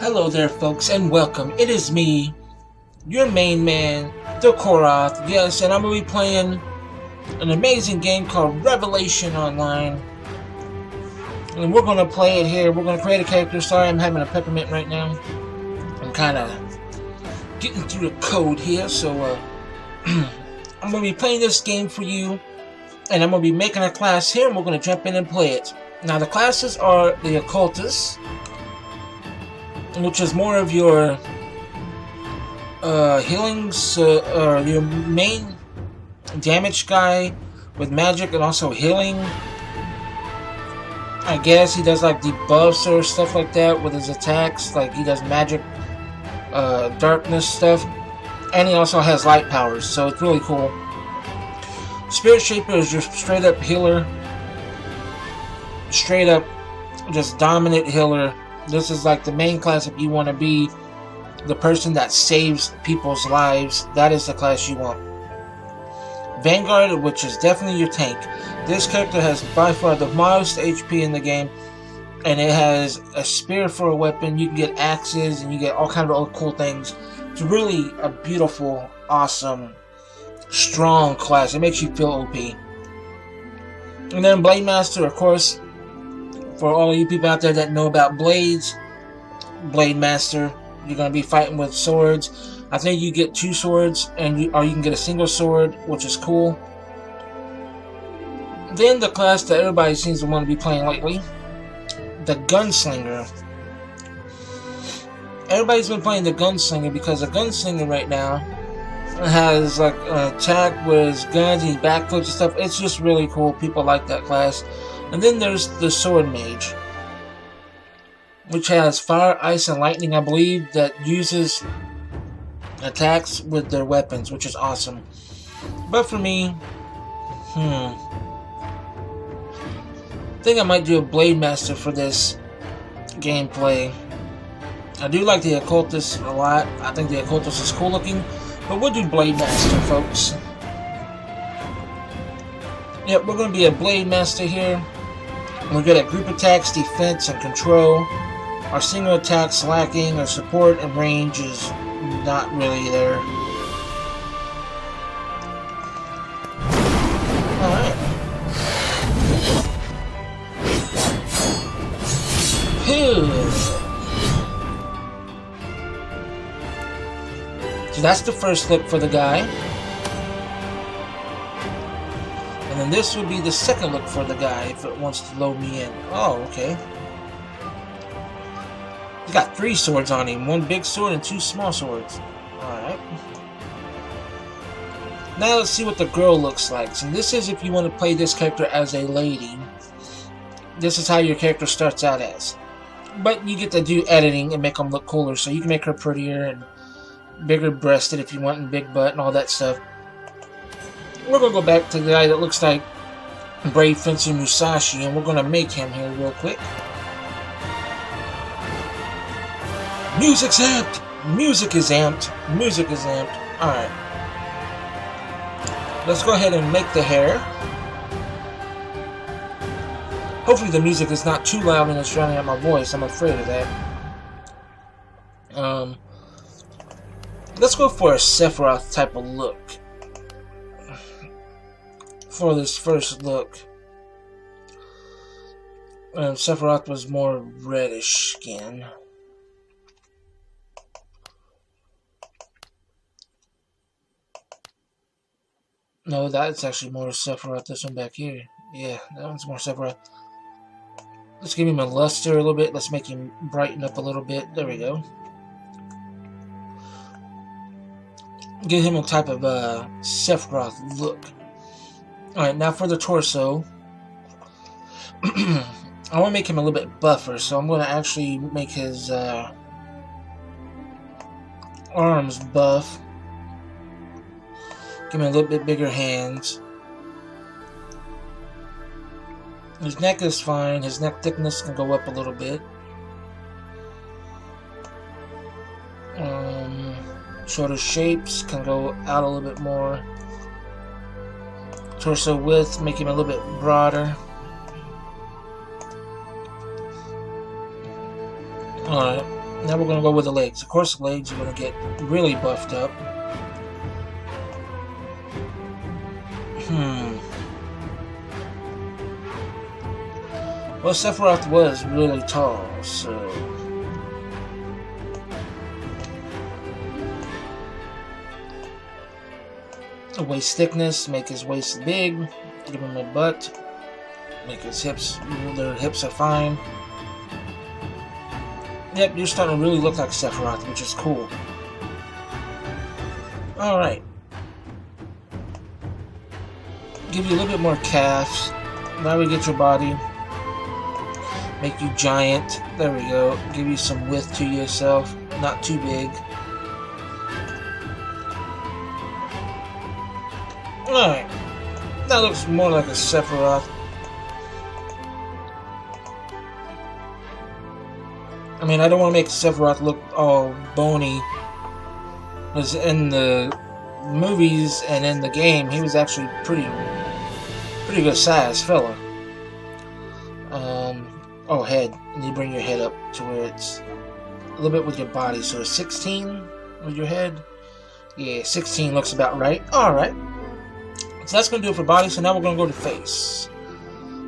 Hello there folks and welcome. It is me, your main man, the Koroth. Yes, and I'm going to be playing an amazing game called Revelation Online. And we're going to play it here. We're going to create a character. Sorry, I'm having a peppermint right now. I'm kind of getting through the code here, so I'm going to be playing this game for you. And I'm going to be making a class here, and we're going to jump in and play it. Now, the classes are the Occultist, which is more of your healings, or your main damage guy with magic and also healing. I guess he does like debuffs or stuff like that with his attacks, like he does magic, darkness stuff, and he also has light powers, so it's really cool. Spirit Shaper is your straight up healer, straight up just dominant healer. This is like the main class if you want to be the person that saves people's lives. That is the class you want. Vanguard, which is definitely your tank. This character has by far the most HP in the game, and it has a spear for a weapon. You can get axes, and you get all kinds of other cool things. It's really a beautiful, awesome, strong class. It makes you feel OP. And then Blade Master, of course. For all you people out there that know about blades, Blade Master, you're going to be fighting with swords. I think you get 2 swords, or you can get a single sword, which is cool. Then the class that everybody seems to want to be playing lately, the Gunslinger. Everybody's been playing the Gunslinger because the Gunslinger right now has like an attack with his guns and backflips and stuff. It's just really cool. People like that class. And then there's the Sword Mage, which has fire, ice, and lightning, I believe, that uses attacks with their weapons, which is awesome. But for me, I think I might do a Blade Master for this gameplay. I do like the Occultist a lot. I think the Occultist is cool looking, but we'll do Blade Master, folks. Yep, we're going to be a Blade Master here. We're good at group attacks, defense, and control. Our single attacks lacking, our support and range is not really there. Alright. So that's the first look for the guy. And then this would be the second look for the guy if it wants to load me in. Oh, okay. He's got 3 swords on him. 1 big sword and 2 small swords. Alright. Now let's see what the girl looks like. So this is if you want to play this character as a lady. This is how your character starts out as. But you get to do editing and make them look cooler. So you can make her prettier and bigger breasted if you want, and big butt and all that stuff. We're going to go back to the guy that looks like Brave Fencer Musashi, and we're going to make him here real quick. Music's amped! Music is amped. Music is amped. Alright. Let's go ahead and make the hair. Hopefully the music is not too loud and it's drowning out my voice. I'm afraid of that. Let's go for a Sephiroth type of look for this first look. Sephiroth was more reddish skin. No, that's actually more Sephiroth. This one back here. Yeah, that one's more Sephiroth. Let's give him a luster a little bit. Let's make him brighten up a little bit. There we go. Give him a type of Sephiroth look. Alright, now for the torso. I want to make him a little bit buffer, so I'm going to actually make his arms buff. Give him a little bit bigger hands. His neck is fine. His neck thickness can go up a little bit. Shoulder shapes can go out a little bit more. Torso width, make him a little bit broader. Alright, Now we're going to go with the legs. Of course, the legs are going to get really buffed up. Well, Sephiroth was really tall, so... The waist thickness, make his waist big, give him a butt, make his hips, their hips are fine. Yep, you're starting to really look like Sephiroth, which is cool. Alright. Give you a little bit more calves. Now we get your body. Make you giant. There we go. Give you some width to yourself. Not too big. Alright. That looks more like a Sephiroth. I mean, I don't want to make Sephiroth look all bony. Because in the movies and in the game, he was actually pretty good sized fella. Oh, head. And you bring your head up to where it's a little bit with your body. So 16 with your head. Yeah, 16 looks about right. Alright. So that's going to do it for body. So now we're going to go to face.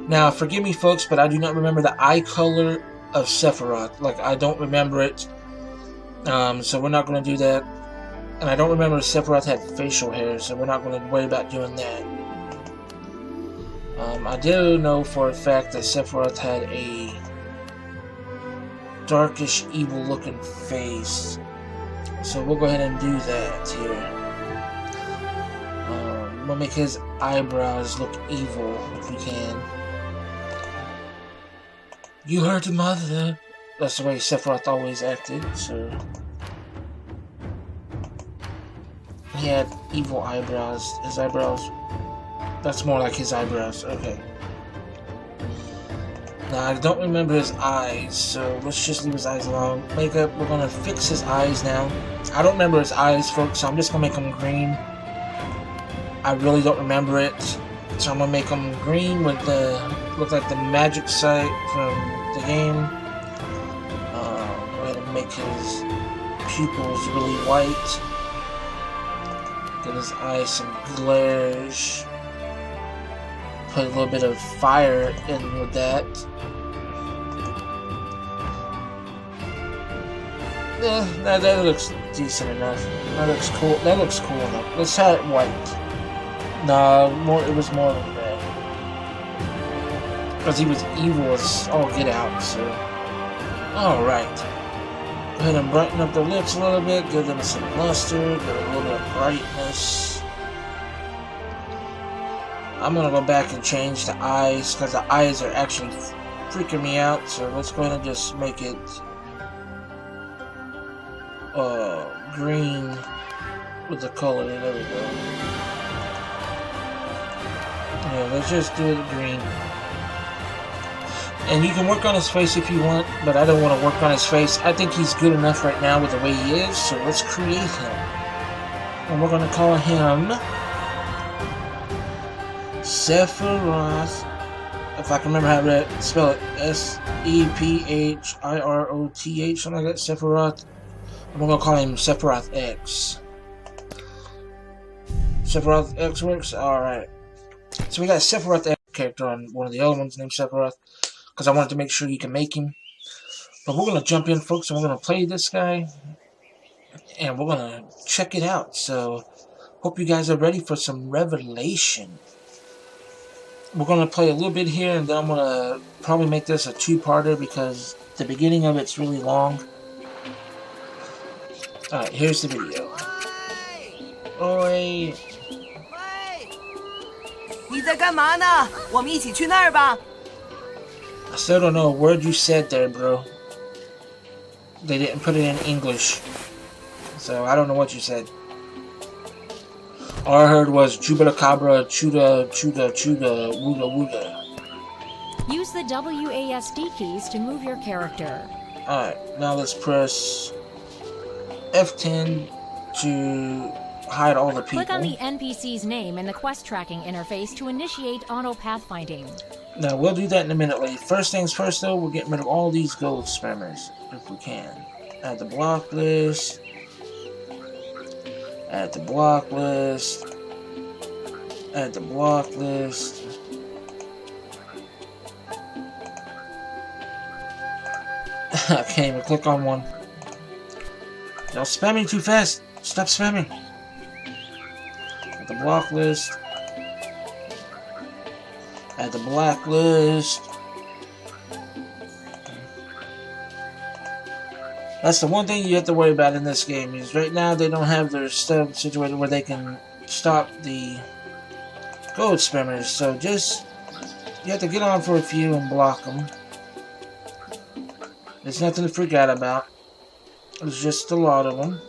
Now, forgive me, folks, but I do not remember the eye color of Sephiroth. Like, I don't remember it. So we're not going to do that. And I don't remember if Sephiroth had facial hair, so we're not going to worry about doing that. I do know for a fact that Sephiroth had a darkish, evil-looking face. So we'll go ahead and do that here. We'll make his eyebrows look evil if we can. You heard the mother. That's the way Sephiroth always acted, so... He had evil eyebrows. His eyebrows... That's more like his eyebrows. Okay. Now, I don't remember his eyes, so let's just leave his eyes alone. Makeup, we're gonna fix his eyes now. I don't remember his eyes, folks, so I'm just gonna make them green. I really don't remember it. So I'm gonna make them green with the... Look like the magic sight from the game. Go ahead and make his pupils really white. Give his eyes some glares. Put a little bit of fire in with that. Yeah, that looks decent enough. That looks cool. That looks cool enough. Let's have it white. Nah, it was more than that. Because he was evil as all get out, so... Alright. Go ahead and brighten up the lips a little bit, give them some luster, give them a little bit of brightness. I'm gonna go back and change the eyes, because the eyes are actually freaking me out, so let's go ahead and just make it... green with the color. There we go. Yeah, let's just do it green. And you can work on his face if you want, but I don't want to work on his face. I think he's good enough right now with the way he is, so let's create him. And we're going to call him Sephiroth. If I can remember how to spell it. S-E-P-H-I-R-O-T-H, something like that. Sephiroth. I'm going to call him Sephiroth X. Sephiroth X works? Alright. So we got a Sephiroth X character on one of the other ones named Sephiroth. Because I wanted to make sure you can make him. But we're going to jump in, folks, and we're going to play this guy. And we're going to check it out. So, hope you guys are ready for some revelation. We're going to play a little bit here, and then I'm going to probably make this a two-parter because the beginning of it's really long. Alright, here's the video. Oi! 你在干嘛呢？我们一起去那儿吧。 I still don't know a word you said there, bro. They didn't put it in English. So I don't know what you said. All I heard was Jubilacabra, Chuda, Chuda, Chuda, Wooda, Wooda. Use the WASD keys to move your character. Alright, now let's press F10 to hide all the people. Click on the NPC's name in the quest tracking interface to initiate auto pathfinding. Now, we'll do that in a minute, lady. First things first, though, we're getting rid of all these gold spammers, if we can. Add the block list. Add the block list. Add the block list. I can't even click on one. Y'all spamming too fast. Stop spamming. Add the block list. Add the black list. That's the one thing you have to worry about in this game, is right now they don't have their stuff situated where they can stop the gold spammers. So just, you have to get on for a few and block them. There's nothing to freak out about. There's just a lot of them.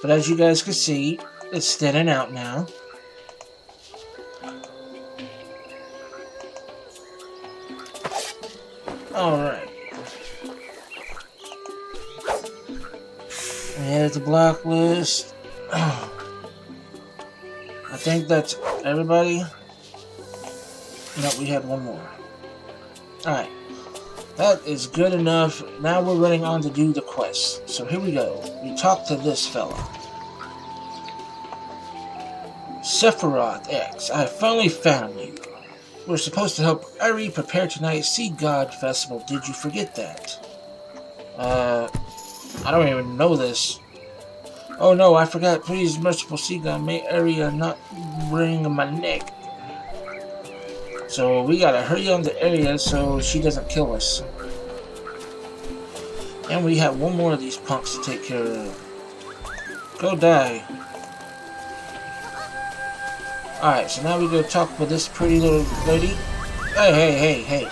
But as you guys can see, it's thinning out now. Alright. Here's the block list. I think that's everybody. No, we had one more. Alright. That is good enough. Now we're running on to do the quest. So here we go. We talk to this fella. Sephiroth X, I finally found you. We're supposed to help Eri prepare tonight's Sea God Festival. Did you forget that? I don't even know this. Oh no, I forgot. Please, merciful Sea God, may Eri not wring my neck. So we gotta hurry on the area so she doesn't kill us. And we have one more of these punks to take care of. Go die. Alright, so now we go talk with this pretty little lady. Hey, hey, hey, hey.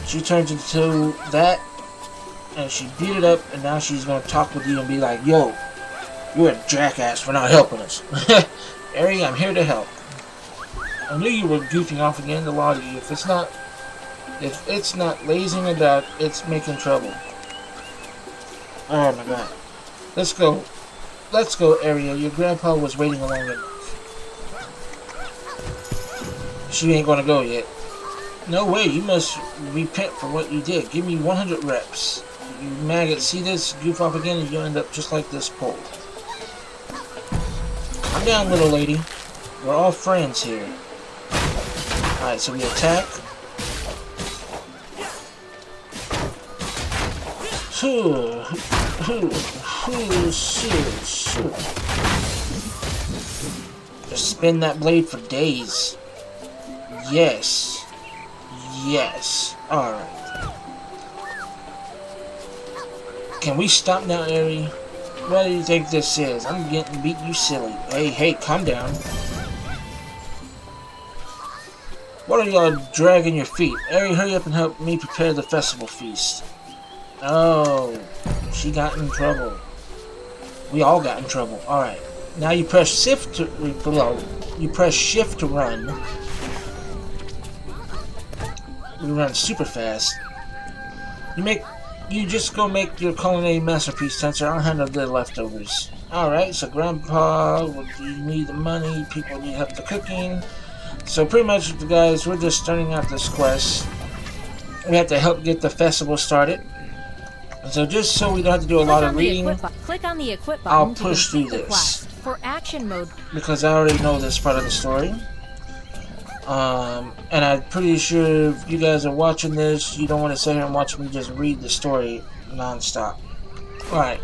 She turns into that, and she beat it up, and now she's gonna talk with you and be like, yo, you're a jackass for not helping us. Eri, I'm here to help. I knew you were goofing off again, the lot of you. If it's not lazing about, it's making trouble. Oh my god. Let's go. Let's go, Eri. Your grandpa was waiting long enough. She ain't gonna go yet. No way, you must repent for what you did. Give me 100 reps. You maggot, see this? Goof off again and you'll end up just like this pole. Calm down, little lady. We're all friends here. Alright, so we attack. Just spin that blade for days. Yes. Yes. Alright. Can we stop now, Eri? What do you think this is? I'm getting beat, you silly. Hey, hey, calm down. What are y'all dragging your feet? Eri, hurry up and help me prepare the festival feast. Oh, she got in trouble. We all got in trouble. Alright. Now you press shift to run. We run super fast. You just go make your culinary masterpiece, Sensor. I'll handle the leftovers. Alright, so Grandpa, you need the money, people need help with the cooking. So pretty much, guys, we're just starting out this quest. We have to help get the festival started. So just so we don't have to do a lot of reading, click on the equip button. I'll push through this. For action mode. Because I already know this part of the story. And I'm pretty sure if you guys are watching this, you don't want to sit here and watch me just read the story non-stop. Alright.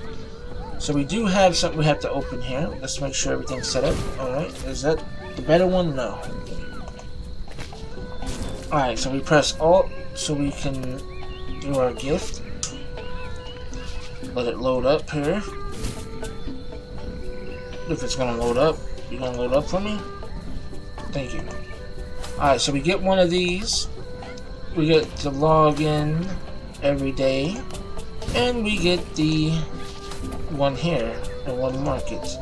So we do have something we have to open here. Let's make sure everything's set up. Alright. Is that the better one? No. Alright, so we press Alt so we can do our gift. Let it load up here. If it's gonna load up, you gonna load up for me? Thank you. Alright, so we get one of these. We get to log in every day. And we get the one here and one market.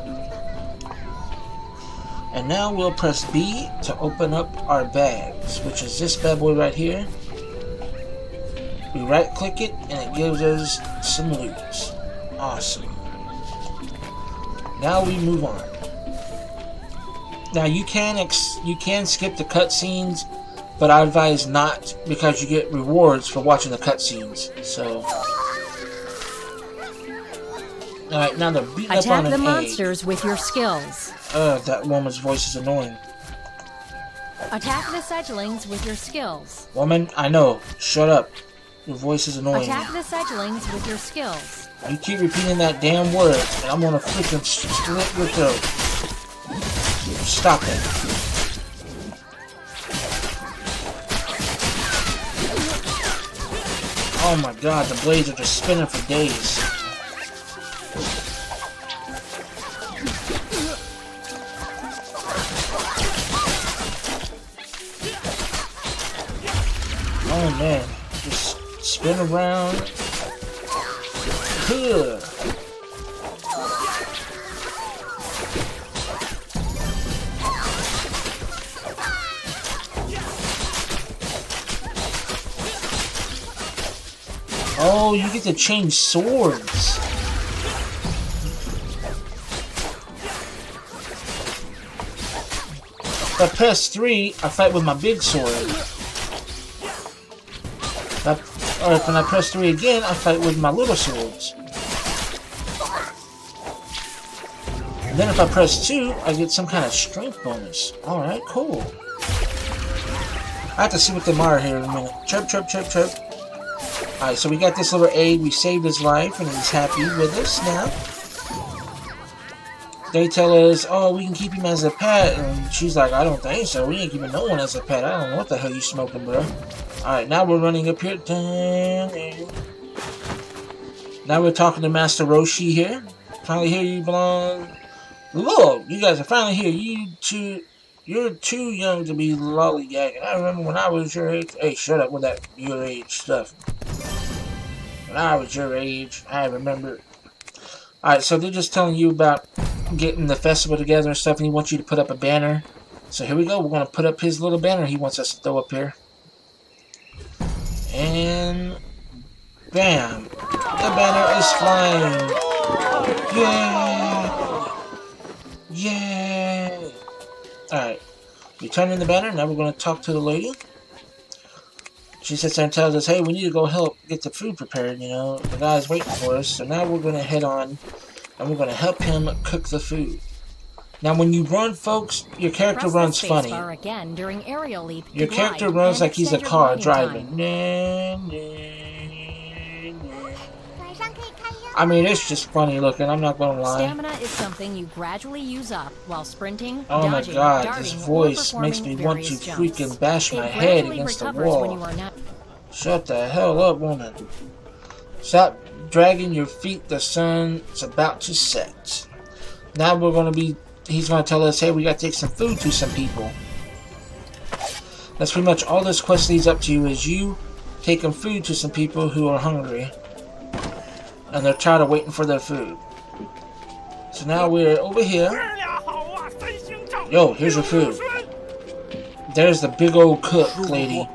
And now we'll press B to open up our bags, which is this bad boy right here. We right click it and it gives us some loot. Awesome. Now we move on. Now you can skip the cutscenes, but I advise not because you get rewards for watching the cutscenes. So, all right, now they're beating up on an Attack the egg. monsters with your skills. That woman's voice is annoying. Attack the sedgelings with your skills. Woman, I know. Shut up. Your voice is annoying. Attack the sedgelings with your skills. You keep repeating that damn word, and I'm gonna freaking slit your throat. Stop it. Oh my god, the blades are just spinning for days. Oh man, just spin around. Ugh. Oh, you get to change swords. If I press 3, I fight with my big sword. Or if when I press 3 again, I fight with my little swords. And then if I press 2, I get some kind of strength bonus. Alright, cool. I have to see what them are here in a minute. Chirp, chirp, chirp, chirp. Alright, so we got this little egg. We saved his life, and he's happy with us now. They tell us, oh, we can keep him as a pet. And she's like, I don't think so. We ain't keeping no one as a pet. I don't know what the hell you smoking, bro. Alright, now we're running up here. Now we're talking to Master Roshi here. Finally here, you belong. Look, you guys are finally here. You're too young to be lollygagging. I remember when I was your age. Hey, shut up with that your age stuff. When I was your age, I remember. Alright, so they're just telling you about getting the festival together and stuff, and he wants you to put up a banner. So here we go. We're going to put up his little banner he wants us to throw up here. And bam! The banner is flying! Yay! Yay! Alright. We turn in the banner. Now we're going to talk to the lady. She sits there and tells us, hey, we need to go help get the food prepared, you know. The guy's waiting for us. So now we're going to head on and we're going to help him cook the food. Now, when you run, folks, your character runs funny. Again during aerial leap your character runs like he's a car driving. I mean, it's just funny looking. I'm not going to lie. Stamina is something you gradually use up while sprinting, oh dodging, my god, darting, this voice makes me want to freaking bash my head against the wall. Shut the hell up, woman. Stop dragging your feet. The sun's about to set. Now we're going to be... He's going to tell us, hey, we got to take some food to some people. That's pretty much all this quest leads up to, is you taking food to some people who are hungry. And they're tired of waiting for their food. So now we're over here. Yo, here's your food. There's the big old cook lady.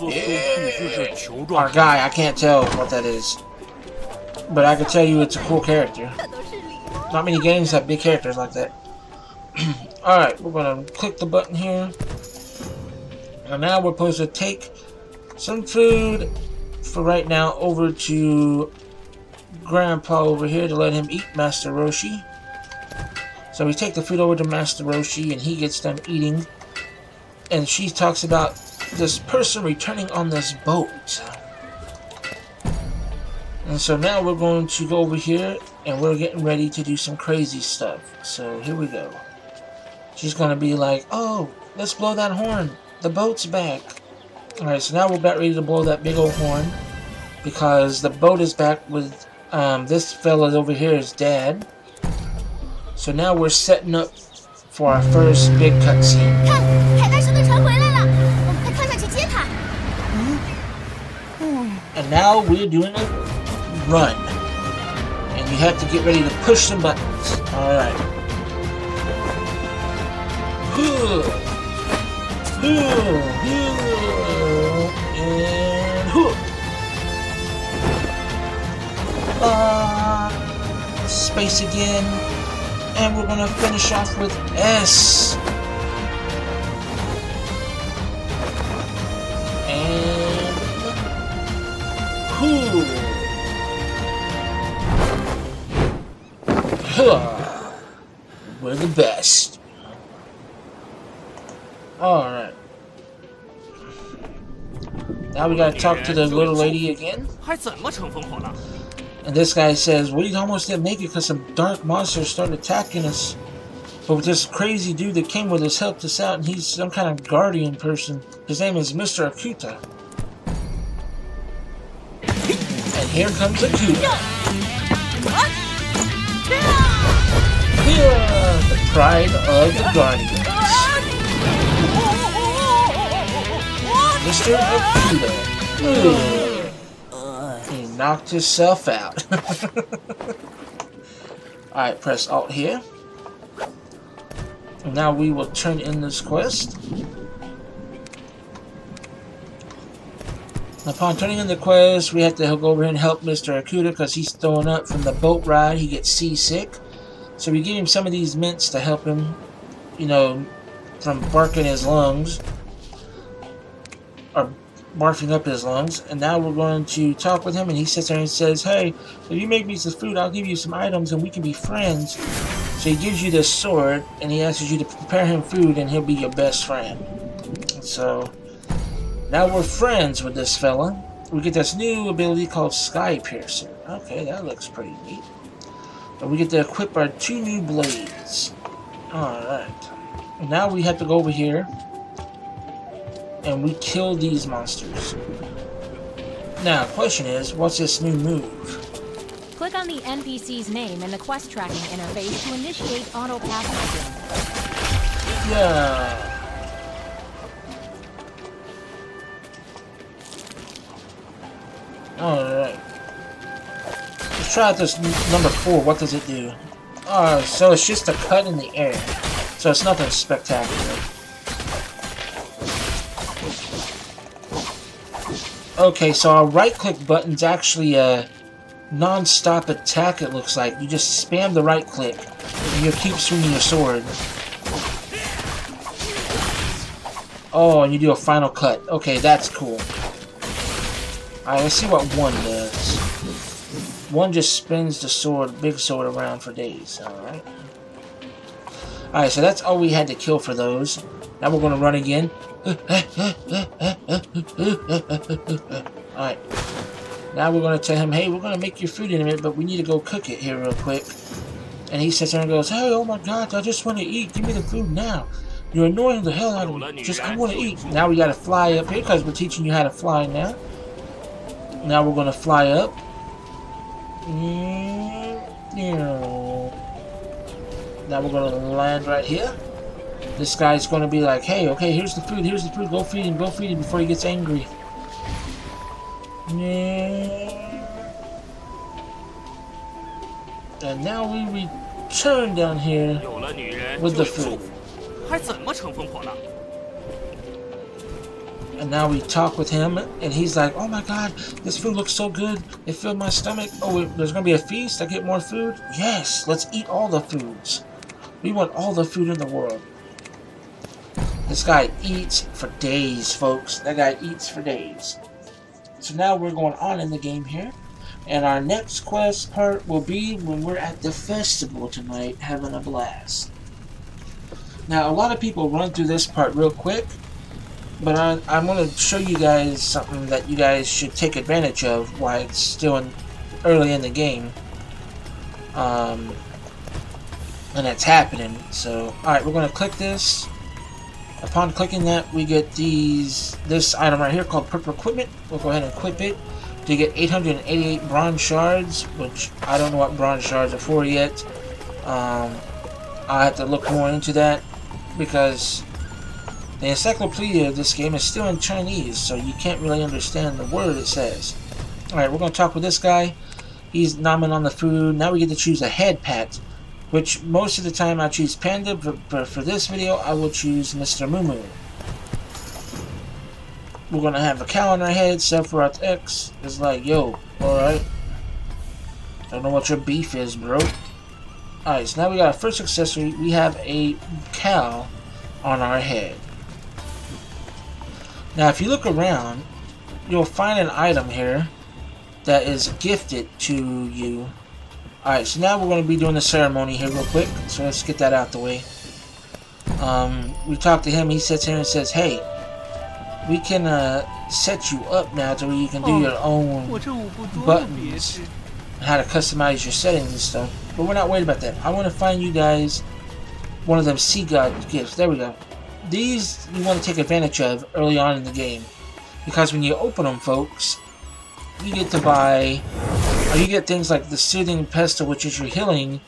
Yeah. Our guy, I can't tell what that is. But I can tell you it's a cool character. Not many games have big characters like that. Alright, we're going to click the button here. And now we're supposed to take some food for right now over to Grandpa over here to let him eat Master Roshi. So we take the food over to Master Roshi and he gets done eating. And she talks about this person returning on this boat. And so now we're going to go over here and we're getting ready to do some crazy stuff. So here we go. She's going to be like, oh, let's blow that horn. The boat's back. Alright, so now we're about ready to blow that big old horn. Because the boat is back with this fella over here, his dad. So now we're setting up for our first big cutscene. And now we're doing a run. And you have to get ready to push some buttons. Alright. And space again. And we're gonna finish off with S. We're the best. Alright. Now we gotta talk to the little lady again. And this guy says, we almost didn't make it because some dark monsters started attacking us. But with this crazy dude that came with us helped us out, and he's some kind of guardian person. His name is Mr. Akuta. And here comes Akuta. The pride of the Guardians. Mr. Akuta. He knocked himself out. Alright, press Alt here. And now we will turn in this quest. Upon turning in the quest, we have to go over here and help Mr. Akuta because he's throwing up from the boat ride. He gets seasick. So we give him some of these mints to help him, you know, from barking his lungs. Or barfing up his lungs. And now we're going to talk with him, and he sits there and says, hey, if you make me some food, I'll give you some items and we can be friends. So he gives you this sword, and he asks you to prepare him food, and he'll be your best friend. So now we're friends with this fella. We get this new ability called Sky Piercer. Okay, that looks pretty neat. And we get to equip our 2 new blades. Alright. Now we have to go over here and we kill these monsters. Now, question is, what's this new move? Click on the NPC's name in the quest tracking interface to initiate auto pathfinding. Yeah. Alright. Let's try out this number 4. What does it do? So it's just a cut in the air. So it's nothing spectacular. Okay, so our right-click button's actually a non-stop attack, it looks like. You just spam the right-click, and you keep swinging your sword. Oh, and you do a final cut. Okay, that's cool. Alright, let's see what 1 does. 1 just spins the sword, big sword, around for days. Alright. Alright, so that's all we had to kill for those. Now we're going to run again. Alright. Now we're going to tell him, hey, we're going to make your food in a minute, but we need to go cook it here real quick. And he sits there and goes, hey, oh my god, I just want to eat. Give me the food now. You're annoying the hell out of me. Just, I want to eat. Now we got to fly up here because we're teaching you how to fly now. Now we're going to fly up. Now we're going to land right here. This guy's going to be like, hey, okay, here's the food, go feed him before he gets angry. And now we return down here with the food. And now we talk with him, and he's like, oh my god, this food looks so good, it filled my stomach. Oh, there's going to be a feast, I get more food? Yes, let's eat all the foods. We want all the food in the world. This guy eats for days, folks. That guy eats for days. So now we're going on in the game here. And our next quest part will be when we're at the festival tonight, having a blast. Now, a lot of people run through this part real quick. But I'm going to show you guys something that you guys should take advantage of while it's still early in the game. And it's happening. So, alright, we're going to click this. Upon clicking that, we get this item right here called Purple Equipment. We'll go ahead and equip it to get 888 bronze shards, which I don't know what bronze shards are for yet. I'll have to look more into that because the encyclopedia of this game is still in Chinese, so you can't really understand the word it says. Alright, we're going to talk with this guy. He's nomming on the food. Now we get to choose a head pet, which most of the time I choose Panda, but for this video I will choose Mr. Moo Moo. We're going to have a cow on our head. Sephiroth X is like, yo, alright. Don't know what your beef is, bro. Alright, so now we got our first accessory. We have a cow on our head. Now if you look around, you'll find an item here that is gifted to you Alright, so now we're going to be doing the ceremony here real quick. So let's get that out the way. We talked to him. He sits here and says, hey, we can set you up now to where you can do your own buttons and how to customize your settings and stuff. But we're not worried about that. I want to find you guys one of them Sea God gifts. There we go. These you want to take advantage of early on in the game. Because when you open them, folks, you get to buy, or you get things like the Soothing Pestle, which is your healing,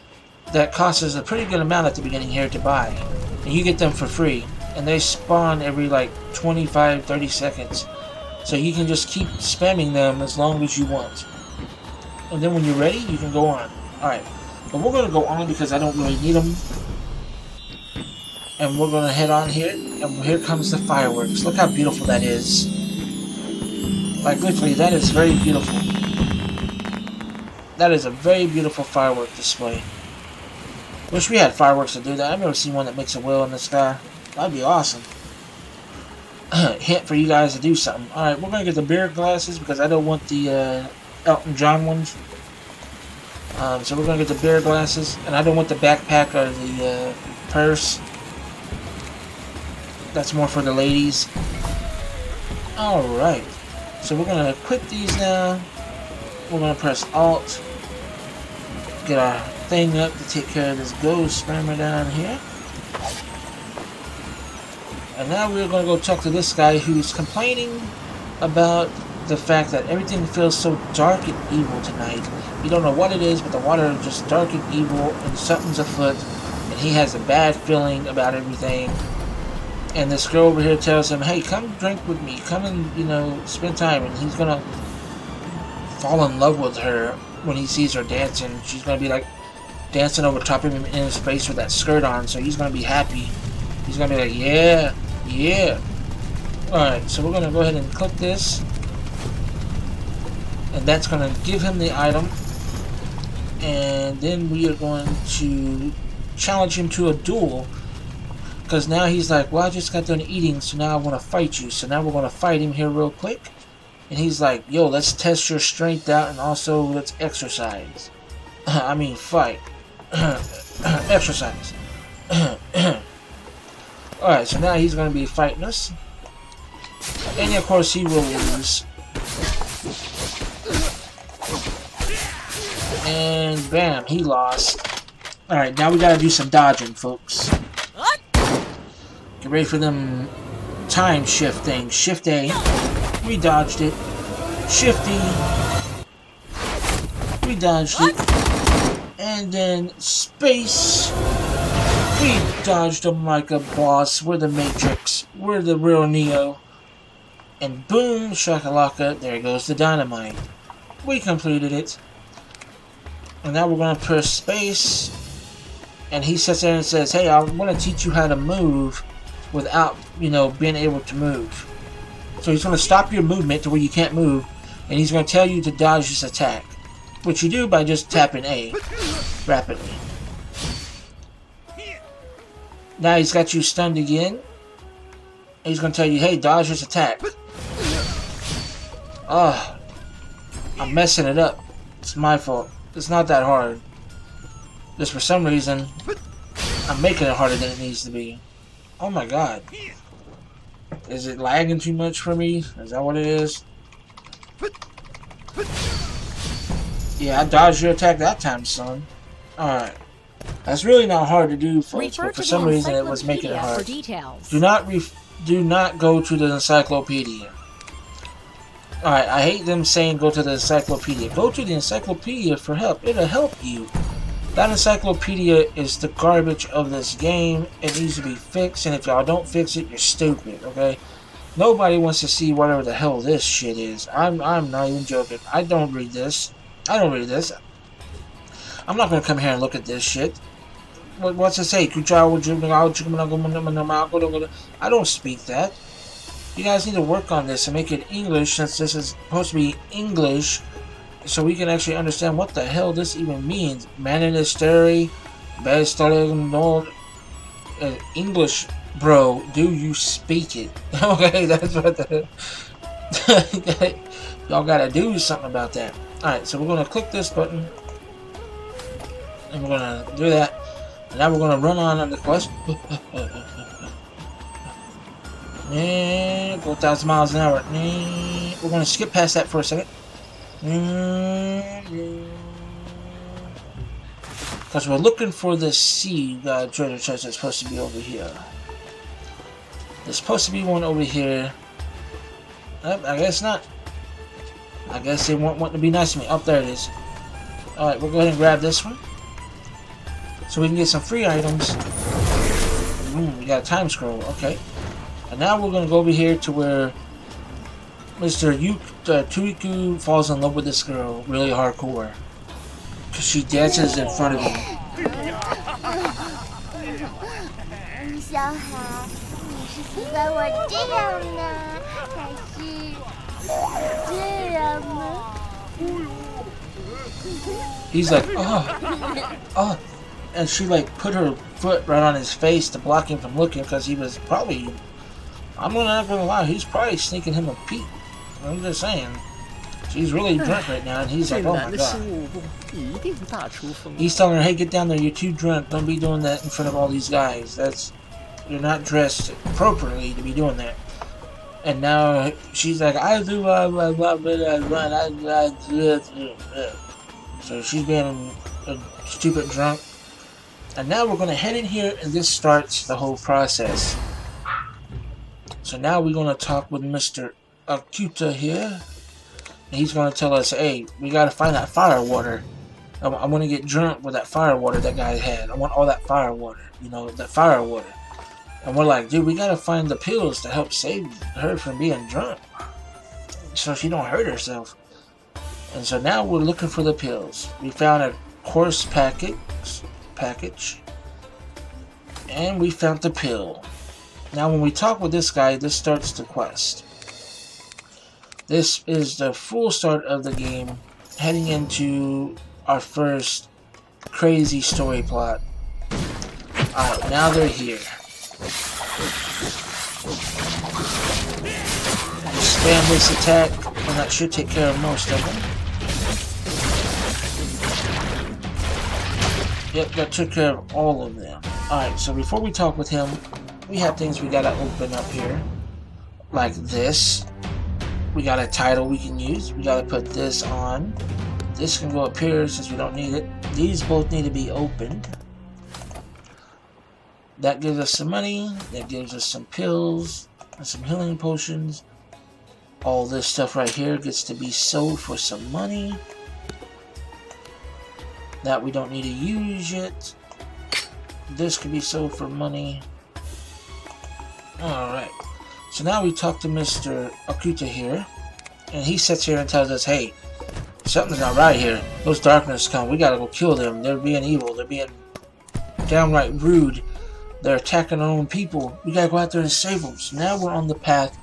that costs us a pretty good amount at the beginning here to buy. And you get them for free. And they spawn every like 25-30 seconds. So you can just keep spamming them as long as you want. And then when you're ready, you can go on. Alright. But we're going to go on because I don't really need them. And we're going to head on here. And here comes the fireworks. Look how beautiful that is. Like literally, that is very beautiful. That is a very beautiful firework display. Wish we had fireworks to do that. I've never seen one that makes a wheel in the sky. That'd be awesome. Hint for you guys to do something. Alright, we're going to get the beer glasses because I don't want the Elton John ones. So we're going to get the beer glasses. And I don't want the backpack or the purse. That's more for the ladies. Alright. So we're going to equip these now. We're going to press Alt. Get our thing up to take care of this ghost spammer down here. And now we're going to go talk to this guy who's complaining about the fact that everything feels so dark and evil tonight. You don't know what it is, but the water is just dark and evil, and something's afoot, and he has a bad feeling about everything. And this girl over here tells him, hey, come drink with me, come and, you know, spend time. And he's going to fall in love with her when he sees her dancing. She's going to be like dancing over top of him in his face with that skirt on, so he's going to be happy. He's going to be like, yeah, yeah. Alright, so we're going to go ahead and click this. And that's going to give him the item. And then we are going to challenge him to a duel. Because now he's like, well, I just got done eating, so now I want to fight you. So now we're going to fight him here real quick. And he's like, yo, let's test your strength out and also let's exercise. I mean, fight. Exercise. Alright, so now he's going to be fighting us. And of course he will lose. And bam, he lost. Alright, now we got to do some dodging, folks. Get ready for them time shift things. Shift A. We dodged it. Shift E. We dodged it. And then space. We dodged them like a boss. We're the Matrix. We're the real Neo. And boom, shakalaka, there goes the dynamite. We completed it. And now we're going to press space. And he sits there and says, hey, I want to teach you how to move without, you know, being able to move. So he's going to stop your movement to where you can't move. And he's going to tell you to dodge this attack. Which you do by just tapping A rapidly. Now he's got you stunned again. He's going to tell you, hey, dodge this attack. Oh, I'm messing it up. It's my fault. It's not that hard. Just for some reason, I'm making it harder than it needs to be. Oh my god. Is it lagging too much for me? Is that what it is? Yeah, I dodged your attack that time, son. Alright. That's really not hard to do, folks, but for some reason it was making it hard. Do not go to the encyclopedia. Alright, I hate them saying go to the encyclopedia. Go to the encyclopedia for help. It'll help you. That encyclopedia is the garbage of this game. It needs to be fixed, and if y'all don't fix it, you're stupid, okay? Nobody wants to see whatever the hell this shit is. I'm not even joking. I don't read this. I don't read this. I'm not gonna come here and look at this shit. What's it say? I don't speak that. You guys need to work on this and make it English, since this is supposed to be English, so we can actually understand what the hell this even means. Maninistery, English, bro. Do you speak it? Okay, that's what the y'all gotta do something about that. Alright, so we're gonna click this button. And we're gonna do that. And now we're gonna run on the quest. Go 1,000 miles an hour. We're gonna skip past that for a second. Because we're looking for the sea treasure chest that's supposed to be over here. There's supposed to be one over here. I guess not. I guess they won't want to be nice to me. Oh, there it is. Alright, we'll go ahead and grab this one. So we can get some free items. We got a time scroll. Okay. And now we're going to go over here to where Mr. Tuiku falls in love with this girl really hardcore. Because she dances in front of him. 小海，你是喜欢我这样呢，还是这样呢？ He's like, oh. And she like put her foot right on his face to block him from looking because he was probably, I'm not gonna lie, he's probably sneaking him a peek. I'm just saying. She's really drunk right now, and he's like, oh my god. He's telling her, hey, get down there, you're too drunk. Don't be doing that in front of all these guys. You're not dressed appropriately to be doing that. And now she's like, I do, so she's being a stupid drunk. And now we're going to head in here, and this starts the whole process. So now we're going to talk with Mr. Akuta here. And he's going to tell us, hey, we got to find that fire water. I want to get drunk with that fire water that guy had. I want all that fire water. You know, that fire water. And we're like, dude, we got to find the pills to help save her from being drunk. So she don't hurt herself. And so now we're looking for the pills. We found a course package. And we found the pill. Now when we talk with this guy, this starts the quest. This is the full start of the game, heading into our first crazy story plot. Alright, now they're here. Spam this attack, and that should take care of most of them. Yep, that took care of all of them. Alright, so before we talk with him, we have things we gotta open up here. Like this. We got a title we can use. We gotta put this on. This can go up here since we don't need it. These both need to be opened. That gives us some money. That gives us some pills and some healing potions. All this stuff right here gets to be sold for some money. That we don't need to use yet. This could be sold for money. Alright. So now we talk to Mr. Akuta here. And he sits here and tells us, hey, something's not right here. Those darkness come. We gotta go kill them. They're being evil. They're being downright rude. They're attacking our own people. We gotta go out there and save them. So now we're on the path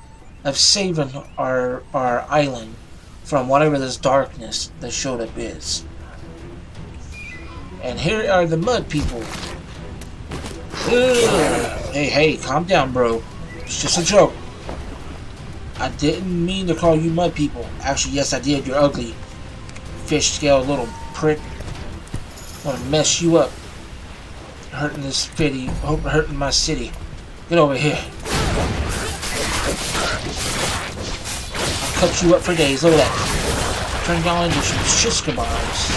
of saving our island from whatever this darkness that showed up is. And here are the mud people. Ugh. Hey, calm down, bro. It's just a joke. I didn't mean to call you mud people. Actually, yes, I did. You're ugly. Fish scale little prick. I want to mess you up. Hurting this city. Hurting my city. Get over here. I'll cut you up for days. Look at that. Turn y'all into some shish kebabs.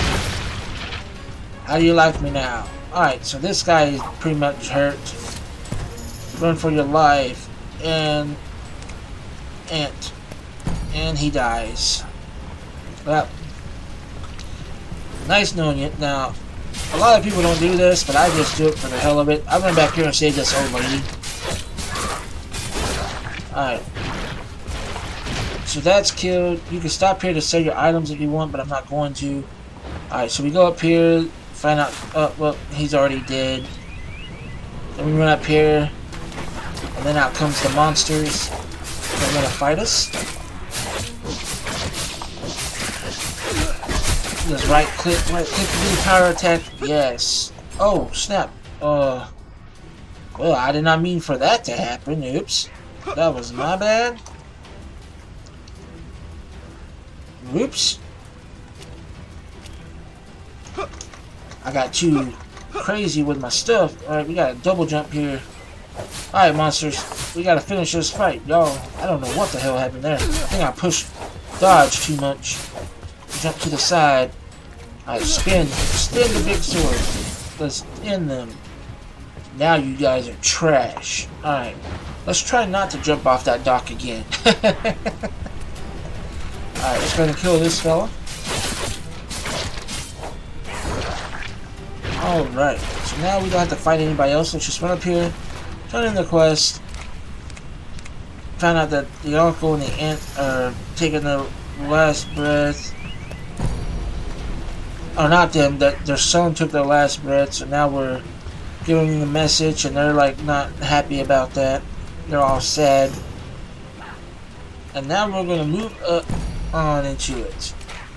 How do you like me now? Alright, so this guy is pretty much hurt. Run for your life. And he dies. Well, nice knowing you. Now, a lot of people don't do this, but I just do it for the hell of it. I run back here and save this old lady. Alright. So that's killed. You can stop here to sell your items if you want, but I'm not going to. Alright, so we go up here, find out, well, he's already dead. Then we run up here, and then out comes the monsters. They're gonna fight us. Just right click to do power attack. Yes. Oh, snap. Well, I did not mean for that to happen. Oops. That was my bad. Whoops. I got too crazy with my stuff. Alright, we got a double jump here. Alright, monsters. We gotta finish this fight, y'all. I don't know what the hell happened there. I think I pushed dodge too much. Jump to the side. Alright, spin. Spin the big sword. Let's end them. Now you guys are trash. Alright. Let's try not to jump off that dock again. Alright, let's go ahead and kill this fella. Alright. So now we don't have to fight anybody else. Let's just run up here. Turn in the quest. Find out that the uncle and the aunt are taking their last breath. Oh, not them. That their son took their last breath. So now we're giving them the message, and they're like not happy about that. They're all sad. And now we're gonna move up on into it.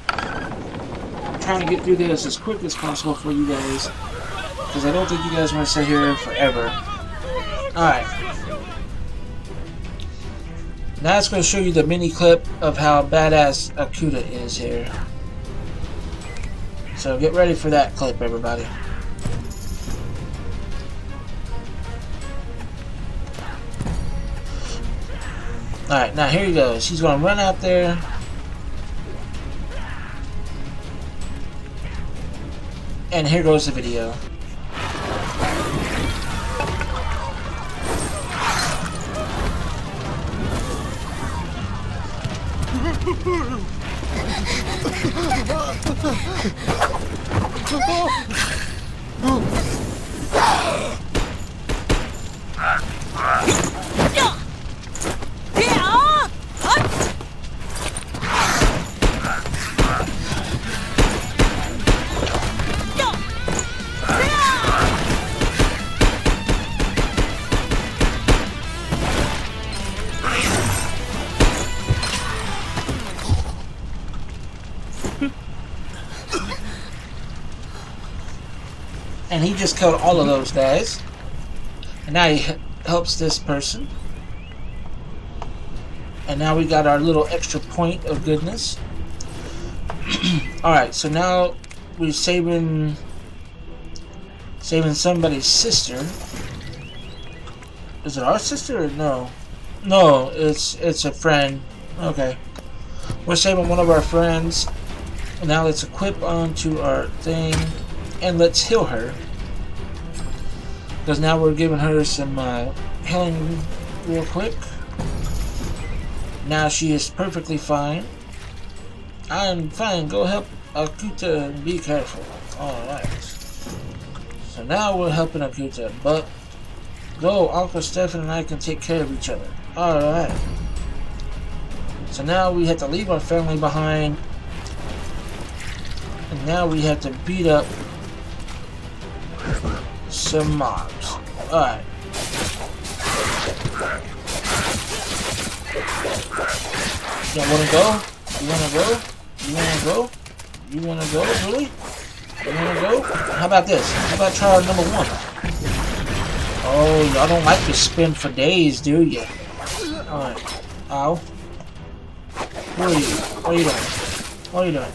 I'm trying to get through this as quick as possible for you guys, because I don't think you guys want to stay here forever. Alright. Now it's going to show you the mini clip of how badass Akuta is here. So get ready for that clip, everybody. Alright, now here he goes. He's going to run out there. And here goes the video. And he just killed all of those guys. And now he helps this person. And now we got our little extra point of goodness. Alright, so now we're saving somebody's sister. Is it our sister or no? No, it's a friend. Okay. We're saving one of our friends. And now let's equip onto our thing. And let's heal her. Because now we're giving her some healing real quick. Now she is perfectly fine. I'm fine. Go help Akuta and be careful. Alright. So now we're helping Akuta. But go, Uncle Stefan and I can take care of each other. Alright. So now we have to leave our family behind. And now we have to beat up some mobs. Alright. You wanna go? You wanna go? You wanna go? You wanna go? Really? You wanna go? How about this? How about try number 1? Oh, y'all don't like to spin for days, do you? Alright. Ow. Who are you? What are you doing? What are you doing?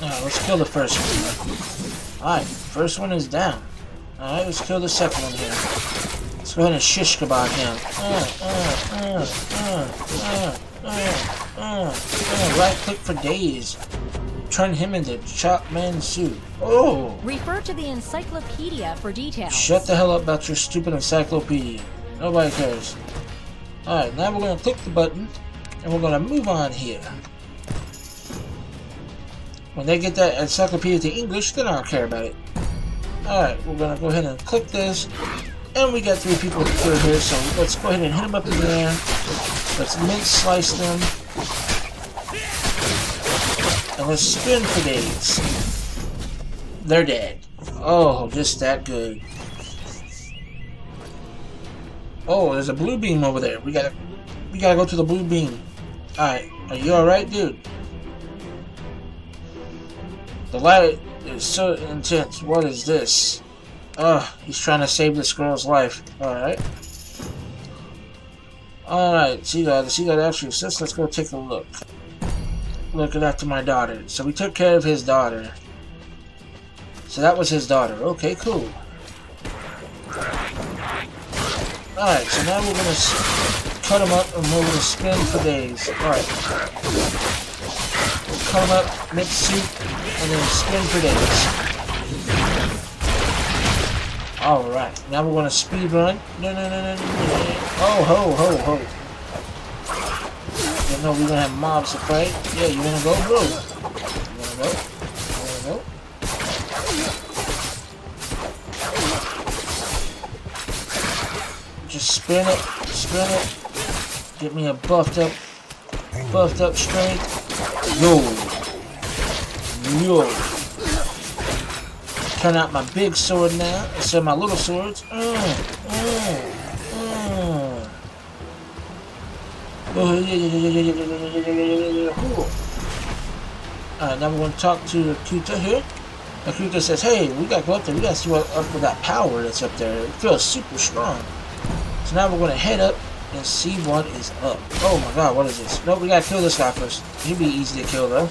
Alright, let's kill the first one. Alright, first one is down. Alright, let's kill the second one here. Let's go ahead and shish kebab him. Right click for days. Turn him into Chop Man Soup. Oh! Refer to the encyclopedia for details. Shut the hell up about your stupid encyclopedia. Nobody cares. Alright, now we're going to click the button. And we're going to move on here. When they get that encyclopedia to English, they don't care about it. Alright, we're going to go ahead and click this. And we got 3 people to kill here, so let's go ahead and hit them up in there. Let's mince slice them. And let's spin for days. They're dead. Oh, just that good. Oh, there's a blue beam over there. We gotta go to the blue beam. Alright, are you alright, dude? The light is so intense. What is this? Ugh, he's trying to save this girl's life. Alright. Alright, she got actually sis. Let's go take a look. Looking after my daughter. So we took care of his daughter. So that was his daughter. Okay, cool. Alright, so now we're gonna cut him up and we're gonna spin for days. Alright. We'll cut him up, make soup, and then spin for days. Alright, now we're gonna speed run. No. Oh, ho. You know we're gonna have mobs to fight. Yeah, you wanna go, bro? You wanna go? Just spin it. Get me a buffed up strength. Yo. Turn out my big sword now instead of my little swords. Cool. Alright, now we're going to talk to Akuta here. Akuta says, hey, we got to go up there. We got to see what up with that power that's up there. It feels super strong. So now we're going to head up and see what is up. Oh my god, what is this? Nope, we got to kill this guy first. He'd be easy to kill though.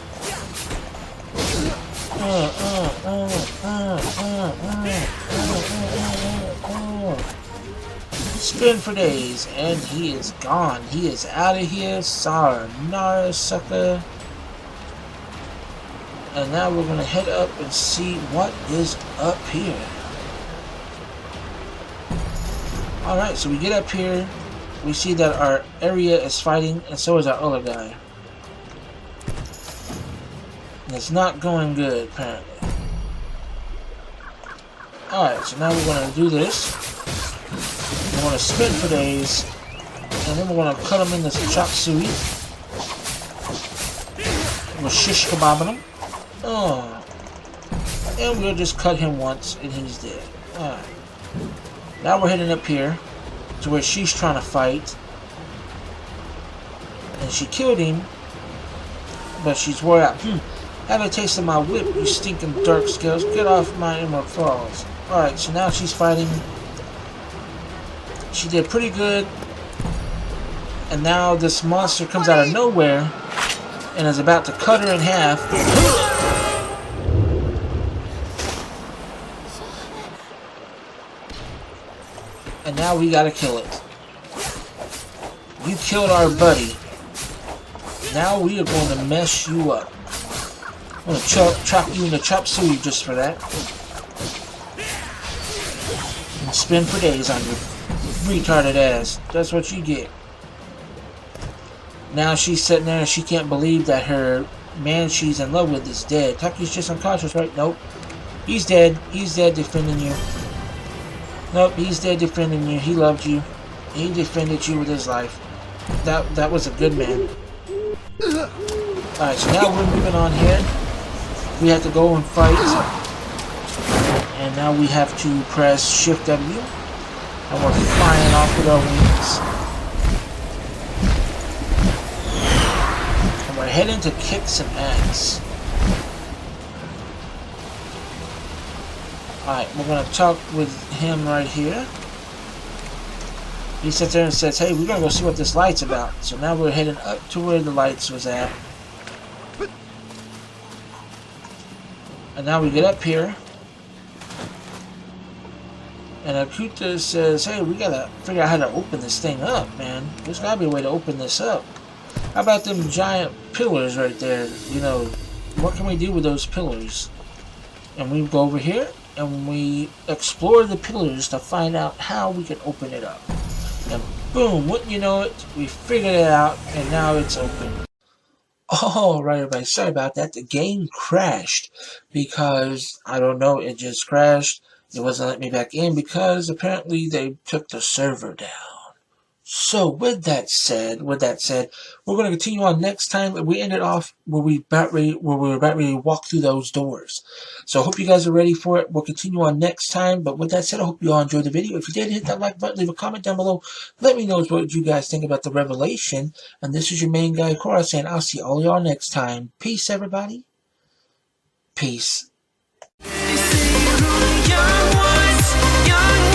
Spin for days, and he is gone. He is out of here. Sayonara, sucker. And now we're gonna head up and see what is up here. Alright, so we get up here. We see that our area is fighting, and so is our other guy. And it's not going good, apparently. Alright, so now we're going to do this. We're going to spin for days. And then we're going to cut him into some chop suey. We'll shish kebabbing him. Oh. And we'll just cut him once and he's dead. Alright. Now we're heading up here to where she's trying to fight. And she killed him. But she's wore out. Have a taste of my whip, you stinking dark scales. Get off my emerald falls. Alright, so now she's fighting. She did pretty good. And now this monster comes out of nowhere and is about to cut her in half. And now we gotta kill it. You killed our buddy. Now we are going to mess you up. I'm going to chop you into chop suey just for that. And spin for days on your retarded ass. That's what you get. Now she's sitting there and she can't believe that her man she's in love with is dead. Taki's just unconscious, right? Nope. He's dead. He's dead defending you. Nope, he's dead defending you. He loved you. He defended you with his life. That was a good man. Alright, so now we're moving on here. We have to go and fight. And now we have to press Shift W. And we're flying off with our wings. And we're heading to kick some ass. Alright, we're going to talk with him right here. He sits there and says, hey, we're going to go see what this light's about. So now we're heading up to where the lights was at. And now we get up here. And Akuta says, hey, we got to figure out how to open this thing up, man. There's got to be a way to open this up. How about them giant pillars right there? You know, what can we do with those pillars? And we go over here and we explore the pillars to find out how we can open it up. And boom, wouldn't you know it, we figured it out and now it's open. Alright everybody, sorry about that. The game crashed because, I don't know, it just crashed. It wasn't letting me back in because apparently they took the server down. So with that said, we're going to continue on next time. We ended off where we were about ready to walk through those doors. So I hope you guys are ready for it. We'll continue on next time. But with that said, I hope you all enjoyed the video. If you did, hit that like button, leave a comment down below. Let me know what you guys think about the revelation. And this is your main guy, Korothians, saying I'll see all y'all next time. Peace, everybody. Peace. Young ones, young